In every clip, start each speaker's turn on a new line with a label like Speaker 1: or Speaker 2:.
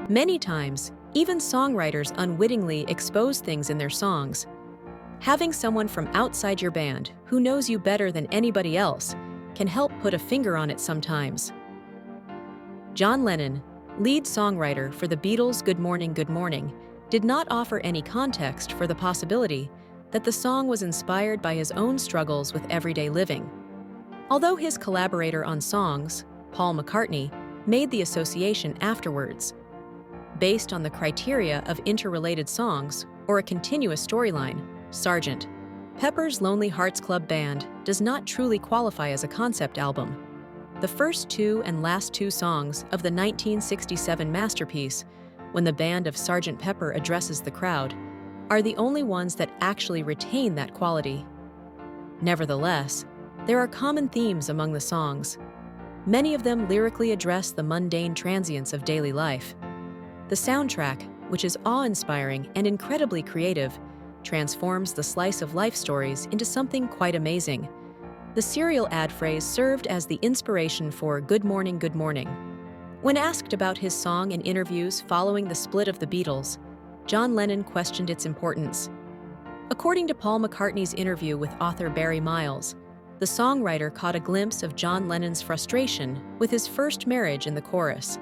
Speaker 1: Many times, even songwriters unwittingly expose things in their songs. Having someone from outside your band who knows you better than anybody else can help put a finger on it sometimes. John Lennon, lead songwriter for the Beatles' Good Morning, Good Morning, did not offer any context for the possibility that the song was inspired by his own struggles with everyday living. Although his collaborator on songs, Paul McCartney, made the association afterwards. Based on the criteria of interrelated songs or a continuous storyline, Sgt. Pepper's Lonely Hearts Club Band does not truly qualify as a concept album. The first two and last two songs of the 1967 masterpiece, When the Band of Sgt. Pepper Addresses the Crowd, are the only ones that actually retain that quality. Nevertheless, there are common themes among the songs. Many of them lyrically address the mundane transience of daily life. The soundtrack, which is awe-inspiring and incredibly creative, transforms the slice of life stories into something quite amazing. The serial ad phrase served as the inspiration for Good Morning, Good Morning. When asked about his song in interviews following the split of the Beatles, John Lennon questioned its importance. According to Paul McCartney's interview with author Barry Miles, the songwriter caught a glimpse of John Lennon's frustration with his first marriage in the chorus.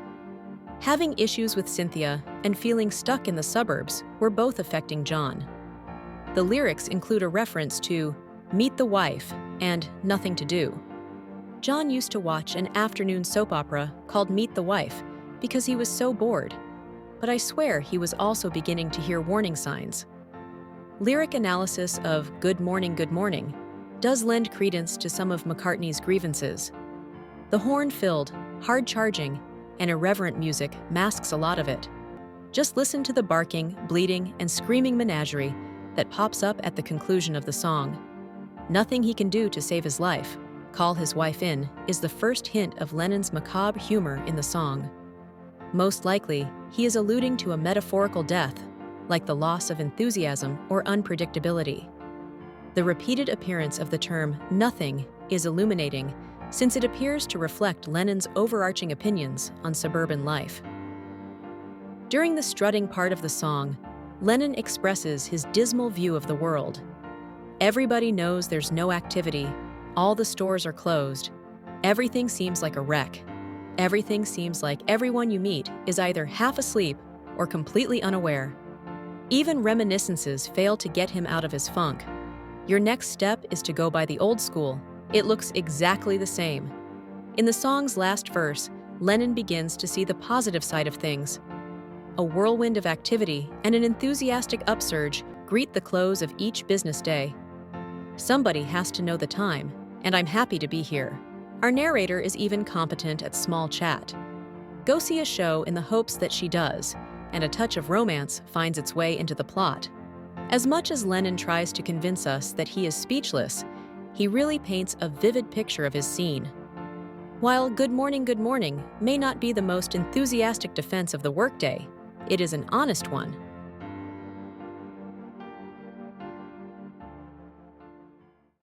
Speaker 1: Having issues with Cynthia and feeling stuck in the suburbs were both affecting John. The lyrics include a reference to Meet the Wife and Nothing to Do. John used to watch an afternoon soap opera called Meet the Wife because he was so bored, but I swear he was also beginning to hear warning signs. Lyric analysis of Good Morning, Good Morning does lend credence to some of McCartney's grievances. The horn-filled, hard-charging, and irreverent music masks a lot of it. Just listen to the barking, bleating, and screaming menagerie that pops up at the conclusion of the song. Nothing he can do to save his life, call his wife in, is the first hint of Lennon's macabre humor in the song. Most likely, he is alluding to a metaphorical death, like the loss of enthusiasm or unpredictability. The repeated appearance of the term nothing is illuminating, since it appears to reflect Lennon's overarching opinions on suburban life. During the strutting part of the song, Lennon expresses his dismal view of the world. Everybody knows there's no activity, all the stores are closed, everything seems like a wreck. Everything seems like everyone you meet is either half asleep or completely unaware. Even reminiscences fail to get him out of his funk. Your next step is to go by the old school. It looks exactly the same. In the song's last verse, Lennon begins to see the positive side of things. A whirlwind of activity and an enthusiastic upsurge greet the close of each business day. Somebody has to know the time, and I'm happy to be here. Our narrator is even competent at small chat. Go see a show in the hopes that she does, and a touch of romance finds its way into the plot. As much as Lennon tries to convince us that he is speechless, he really paints a vivid picture of his scene. While Good Morning, Good Morning may not be the most enthusiastic defense of the workday, it is an honest one.